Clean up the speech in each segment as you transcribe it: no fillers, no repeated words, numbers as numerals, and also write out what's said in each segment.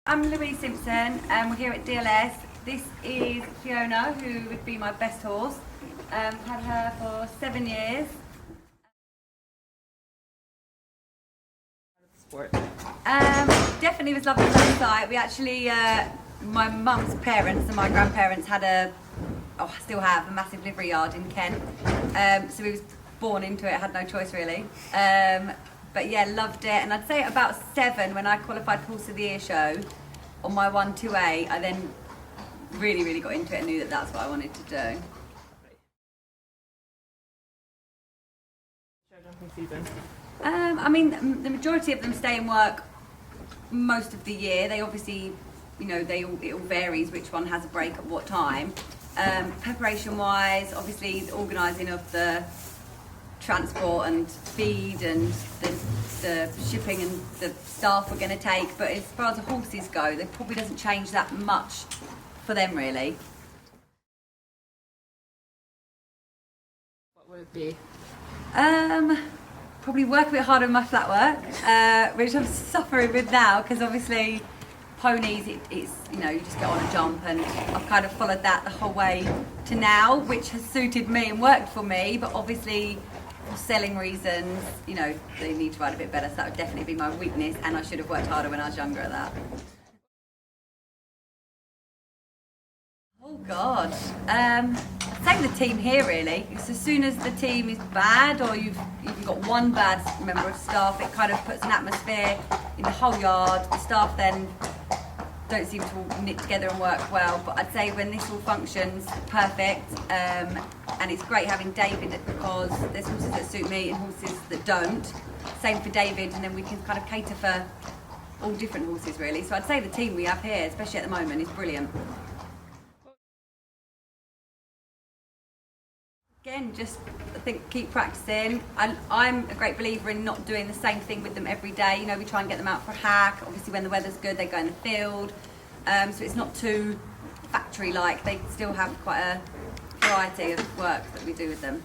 I'm Louise Simpson and we're here at DLS. This is Fiona, who would be my best horse. Had her for 7 years. Sport. Definitely was lovely on site. We actually, my mum's parents and my grandparents had still have a massive livery yard in Kent. So we was born into it, had no choice really. But yeah, loved it. And I'd say at about 7, when I qualified for Horse of the Year show on my 1-2A, I then really got into it and knew that that's what I wanted to do. Showjumping season. I mean, the majority of them stay in work most of the year. They obviously, it all varies which one has a break at what time. Preparation-wise, obviously the organising of the transport and feed and the shipping and the staff we're going to take, but as far as the horses go, it probably doesn't change that much for them really. What would it be? Probably work a bit harder in my flat work, which I'm suffering with now because obviously ponies, it's you just get on a jump, and I've kind of followed that the whole way to now, which has suited me and worked for me, but obviously for selling reasons, they need to ride a bit better, so that would definitely be my weakness, and I should have worked harder when I was younger at that. Oh God, I'd say the team here really, because as soon as the team is bad or you've got one bad member of staff, it kind of puts an atmosphere in the whole yard. The staff then don't seem to all knit together and work well, but I'd say when this all functions perfect, and it's great having David because there's horses that suit me and horses that don't. Same for David, and then we can kind of cater for all different horses really. So I'd say the team we have here, especially at the moment, is brilliant. Again, just I think keep practicing. I'm a great believer in not doing the same thing with them every day. We try and get them out for a hack. Obviously when the weather's good they go in the field. So it's not too factory-like. They still have quite a variety of work that we do with them.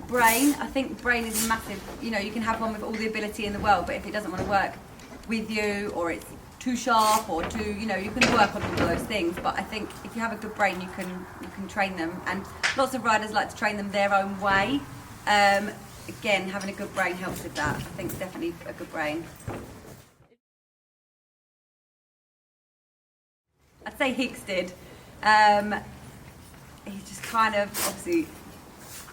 Brain. I think brain is massive. You can have one with all the ability in the world, but if it doesn't want to work with you, or it's too sharp or too, you can work on all of those things, but I think if you have a good brain you can train them, and lots of riders like to train them their own way. Again, having a good brain helps with that. I think it's definitely a good brain. I'd say Higgs did. He's just kind of, obviously,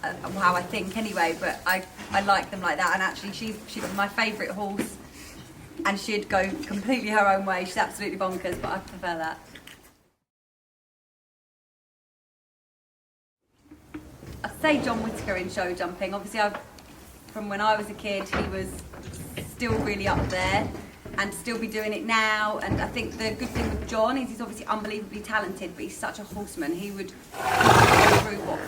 how I think anyway, but I like them like that, and actually she was my favourite horse, and she'd go completely her own way. She's absolutely bonkers, but I prefer that. I'd say John Whittaker in show jumping. Obviously, from when I was a kid, he was still really up there and still be doing it now. And I think the good thing with John is he's obviously unbelievably talented, but he's such a horseman. He would go through what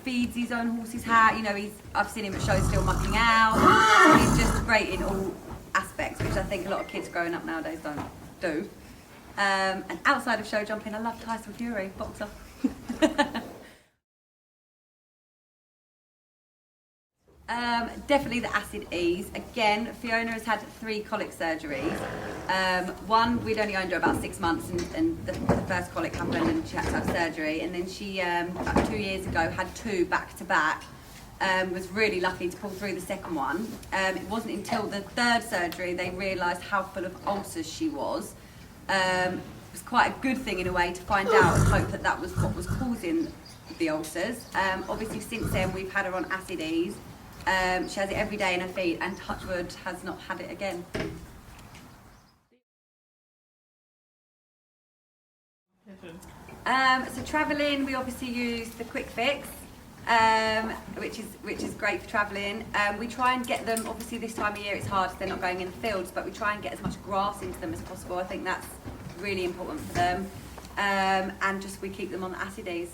feeds his own horses how. I've seen him at shows still mucking out. So he's just great in all aspects, which I think a lot of kids growing up nowadays don't do. And outside of show jumping, I love Tyson Fury, boxer. Definitely the acid ease. Again, Fiona has had 3 colic surgeries. One, we'd only owned her about 6 months, and the first colic happened and she had to have surgery. And then she, about 2 years ago, had 2 back to back. Was really lucky to pull through the second one. It wasn't until the 3rd surgery they realised how full of ulcers she was. It was quite a good thing in a way to find out and hope that was what was causing the ulcers. Obviously since then we've had her on acid ease. She has it every day in her feet, and touch wood, has not had it again. So travelling, we obviously use the quick fix. Which is great for travelling. We try and get them, obviously this time of year it's hard because they're not going in the fields, but we try and get as much grass into them as possible. I think that's really important for them. And just we keep them on the acid ease.